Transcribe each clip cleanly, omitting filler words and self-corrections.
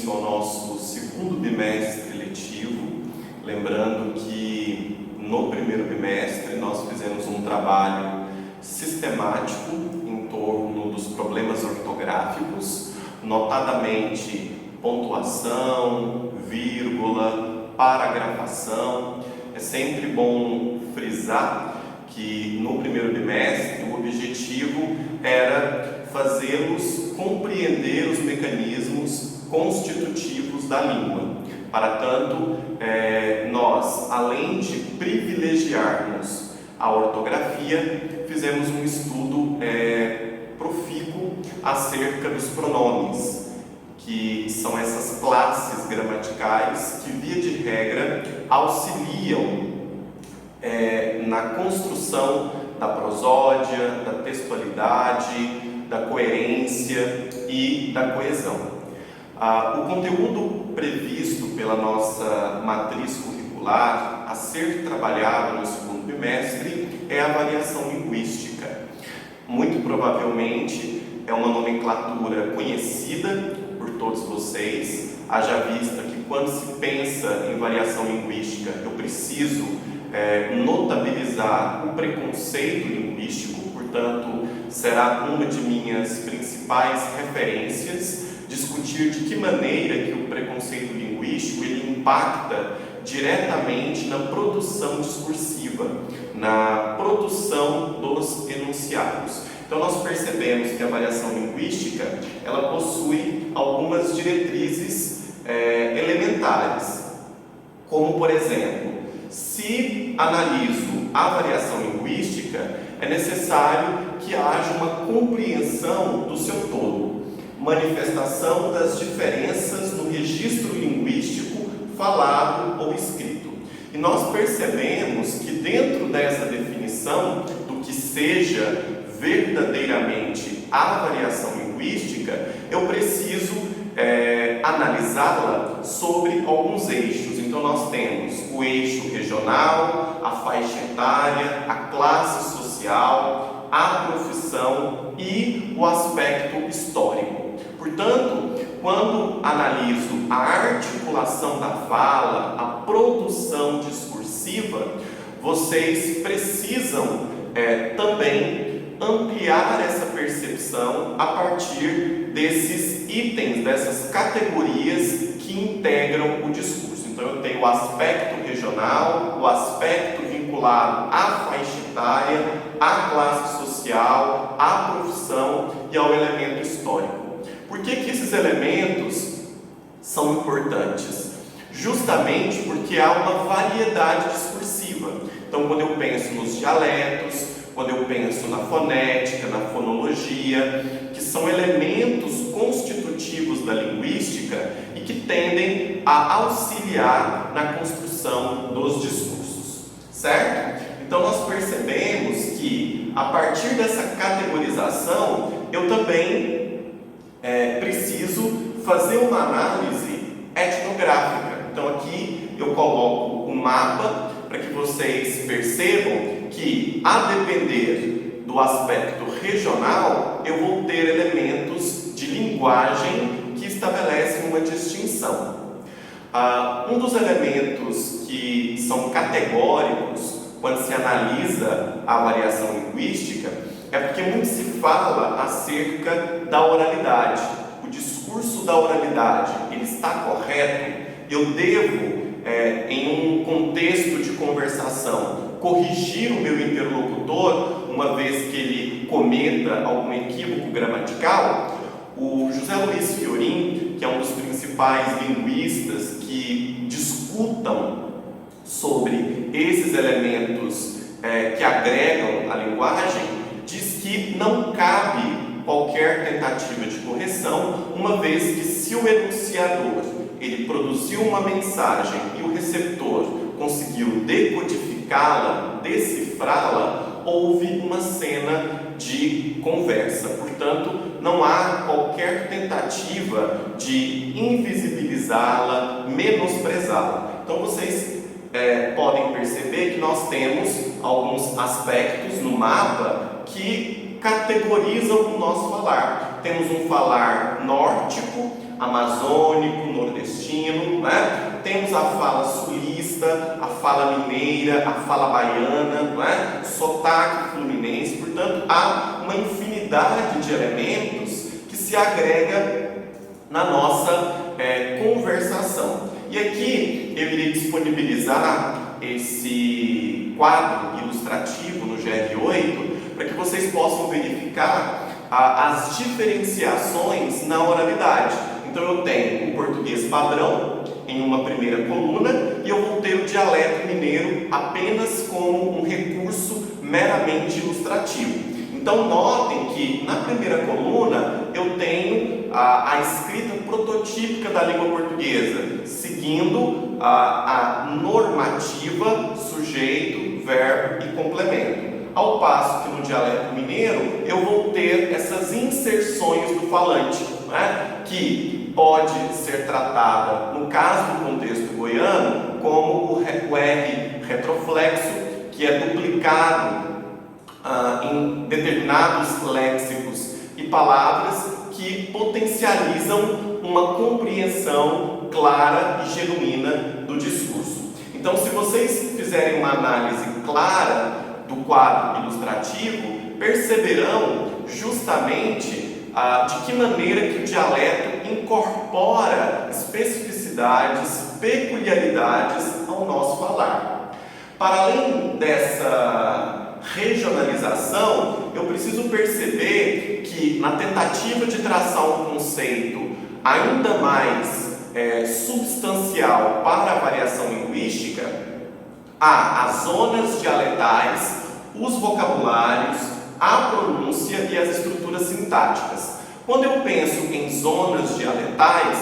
início ao nosso segundo bimestre letivo, lembrando que no primeiro bimestre nós fizemos um trabalho sistemático em torno dos problemas ortográficos, notadamente pontuação, vírgula, paragrafação. É sempre bom frisar que no primeiro bimestre o objetivo era fazê-los compreender os mecanismos constitutivos da língua. Para tanto, nós, além de privilegiarmos a ortografia, fizemos um estudo profícuo acerca dos pronomes, que são essas classes gramaticais que, via de regra, auxiliam na construção da prosódia, da textualidade, da coerência e da coesão. O conteúdo previsto pela nossa matriz curricular a ser trabalhado no segundo bimestre é a variação linguística. Muito provavelmente é uma nomenclatura conhecida por todos vocês, haja vista que quando se pensa em variação linguística eu preciso notabilizar o preconceito linguístico, portanto será uma de minhas principais referências discutir de que maneira que o preconceito linguístico ele impacta diretamente na produção discursiva, na produção dos enunciados. Então nós percebemos que a variação linguística ela possui algumas diretrizes elementares, como por exemplo, se analiso a variação linguística, é necessário que haja uma compreensão do seu todo, manifestação das diferenças no registro linguístico falado ou escrito. E nós percebemos que dentro dessa definição do que seja verdadeiramente a variação linguística, eu preciso analisá-la sobre alguns eixos. Então nós temos o eixo regional, a faixa etária, a classe social, a profissão e o aspecto histórico. Portanto, quando analiso a articulação da fala, a produção discursiva, vocês precisam também ampliar essa percepção a partir desses itens, dessas categorias que integram o discurso. Então eu tenho o aspecto regional, o aspecto vinculado à faixa etária, à classe social, à profissão e ao elemento histórico. Por que esses elementos são importantes? Justamente porque há uma variedade discursiva. Então quando eu penso nos dialetos, quando eu penso na fonética, na fonologia, que são elementos constitutivos da linguística e que tendem a auxiliar na construção dos discursos, certo? Então nós percebemos que a partir dessa categorização eu também preciso fazer uma análise etnográfica. Então aqui eu coloco um mapa para que vocês percebam que, a depender do aspecto regional, eu vou ter elementos de linguagem que estabelecem uma distinção. Um dos elementos que são categóricos quando se analisa a variação linguística é porque muito se fala acerca da oralidade. O discurso da oralidade, ele está correto? Eu devo, em um contexto de conversação, corrigir o meu interlocutor uma vez que ele cometa algum equívoco gramatical? O José Luiz Fiorin, que é um dos principais linguistas que discutam sobre esses elementos que agregam a linguagem, diz que não cabe qualquer tentativa de correção, uma vez que se o enunciador ele produziu uma mensagem e o receptor conseguiu decodificá-la, decifrá-la, houve uma cena de conversa. Portanto, não há qualquer tentativa de invisibilizá-la, menosprezá-la. Então vocês podem perceber que nós temos alguns aspectos no mapa que categorizam o nosso falar. Temos um falar nórdico, amazônico, nordestino, né? Temos a fala sulista, a fala mineira, a fala baiana, né? Sotaque fluminense. Portanto, há uma infinidade de elementos que se agrega na nossa conversação. E aqui eu irei disponibilizar esse quadro ilustrativo no GR8 para que vocês possam verificar as diferenciações na oralidade. Então eu tenho o português padrão em uma primeira coluna e eu vou ter o dialeto mineiro apenas como um recurso meramente ilustrativo. Então notem que na primeira coluna eu tenho a escrita prototípica da língua portuguesa, seguindo a normativa, sujeito, verbo e complemento. Ao passo que no dialeto mineiro eu vou ter essas inserções do falante, né? Que pode ser tratada, no caso do contexto goiano, como o R retroflexo, que é duplicado em determinados léxicos e palavras que potencializam uma compreensão clara e genuína do discurso. Então, se vocês fizerem uma análise clara do quadro ilustrativo, perceberão justamente de que maneira que o dialeto incorpora especificidades, peculiaridades ao nosso falar. Para além dessa regionalização, eu preciso perceber que na tentativa de traçar um conceito ainda mais substancial para a variação linguística, há as zonas dialetais, os vocabulários, a pronúncia e as estruturas sintáticas. Quando eu penso em zonas dialetais,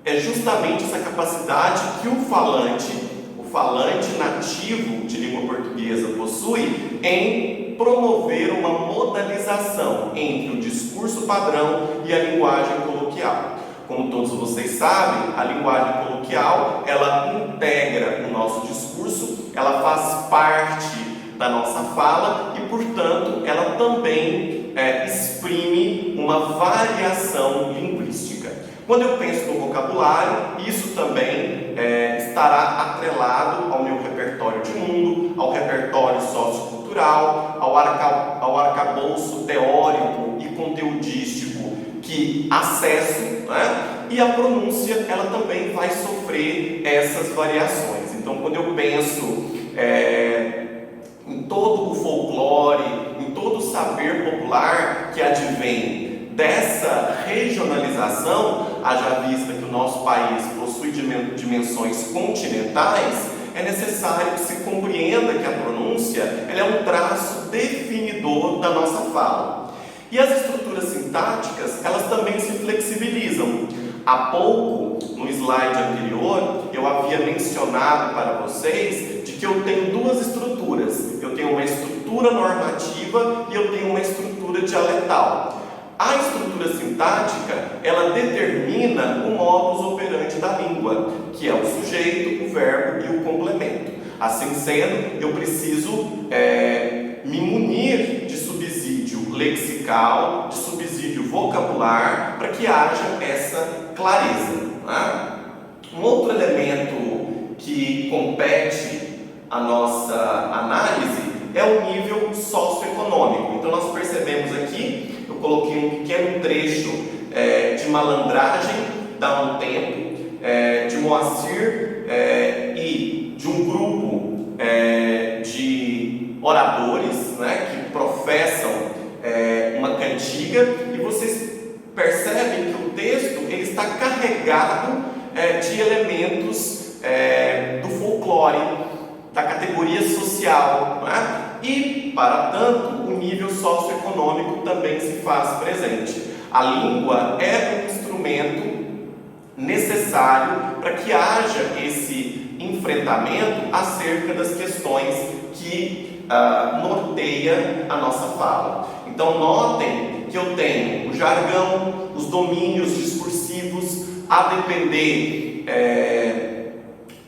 é justamente essa capacidade que o falante nativo de língua portuguesa possui em promover uma modalização entre o discurso padrão e a linguagem coloquial. Como todos vocês sabem, a linguagem coloquial, ela integra o nosso discurso, ela faz parte da nossa fala e, portanto, ela também exprime uma variação linguística. Quando eu penso no vocabulário, isso também estará atrelado ao meu repertório de mundo, ao repertório sociocultural, ao arcabouço teórico e conteudístico que acesso, né? E a pronúncia, ela também vai sofrer essas variações. Então, quando eu penso em todo o folclore, em todo o saber popular que advém dessa regionalização, haja vista que o nosso país possui dimensões continentais, é necessário que se compreenda que a pronúncia ela é um traço definidor da nossa fala. E as estruturas sintáticas, elas também se flexibilizam. Há pouco, no slide anterior, eu havia mencionado para vocês de que eu tenho duas estruturas. Eu tenho uma estrutura normativa e eu tenho uma estrutura dialetal. A estrutura sintática, ela determina o modus operandi da língua, que é o sujeito, o verbo e o complemento. Assim sendo, eu preciso me munir de subsídio lexical, de subsídio vocabular, para que haja essa clareza. Né? Um outro elemento que compete a nossa análise é o nível socioeconômico. Então nós percebemos aqui, eu coloquei um pequeno trecho de Malandragem, Dá um Tempo, de Moacir e de um grupo de oradores, né, que professam uma cantiga, e vocês percebem que o texto ele está carregado de elementos do folclore, da categoria social, né? E, para tanto, o nível socioeconômico também se faz presente. A língua é um instrumento necessário para que haja esse enfrentamento acerca das questões que norteia a nossa fala. Então, notem que eu tenho o jargão, os domínios discursivos, a depender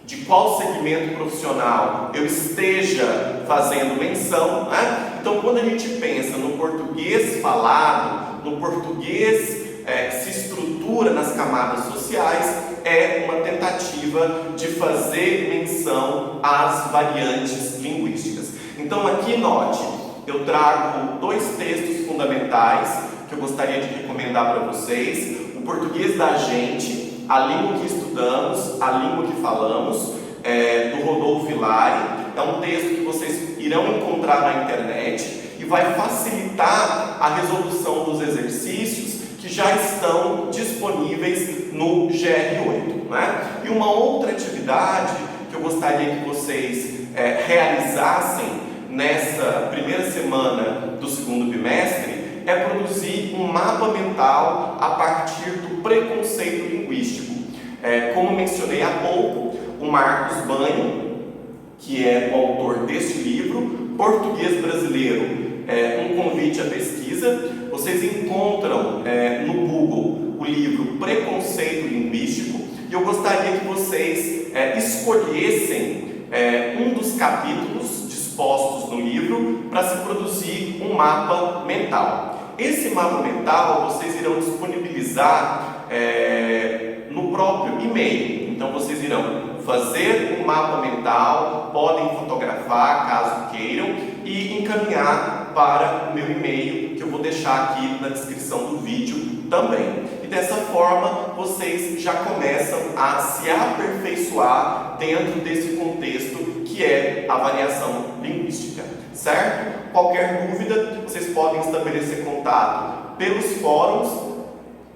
de qual segmento profissional eu esteja fazendo menção, né? Então, quando a gente pensa no português falado, no português que se estrutura estrutura nas camadas sociais é uma tentativa de fazer menção às variantes linguísticas. Então aqui note, eu trago 2 textos fundamentais que eu gostaria de recomendar para vocês: O Português da Gente, A Língua que Estudamos, A Língua que Falamos, do Rodolfo Villari. É um texto que vocês irão encontrar na internet e vai facilitar a resolução dos exercícios que já estão disponíveis no GR8, né? E uma outra atividade que eu gostaria que vocês realizassem nessa primeira semana do segundo bimestre é produzir um mapa mental a partir do preconceito linguístico. Como mencionei há pouco, o Marcos Banho, que é o autor deste livro, Português Brasileiro, um convite à pesquisa. Vocês encontram no Google o livro Preconceito Linguístico, e eu gostaria que vocês escolhessem um dos capítulos dispostos no livro para se produzir um mapa mental. Esse mapa mental vocês irão disponibilizar no próprio e-mail. Então vocês irão fazer um mapa mental, podem fotografar caso queiram e encaminhar para o meu e-mail, que eu vou deixar aqui na descrição do vídeo também. E dessa forma vocês já começam a se aperfeiçoar dentro desse contexto que é a avaliação linguística, certo? Qualquer dúvida, vocês podem estabelecer contato pelos fóruns.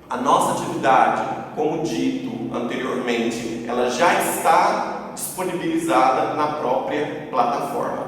A nossa atividade, como dito anteriormente, ela já está disponibilizada na própria plataforma.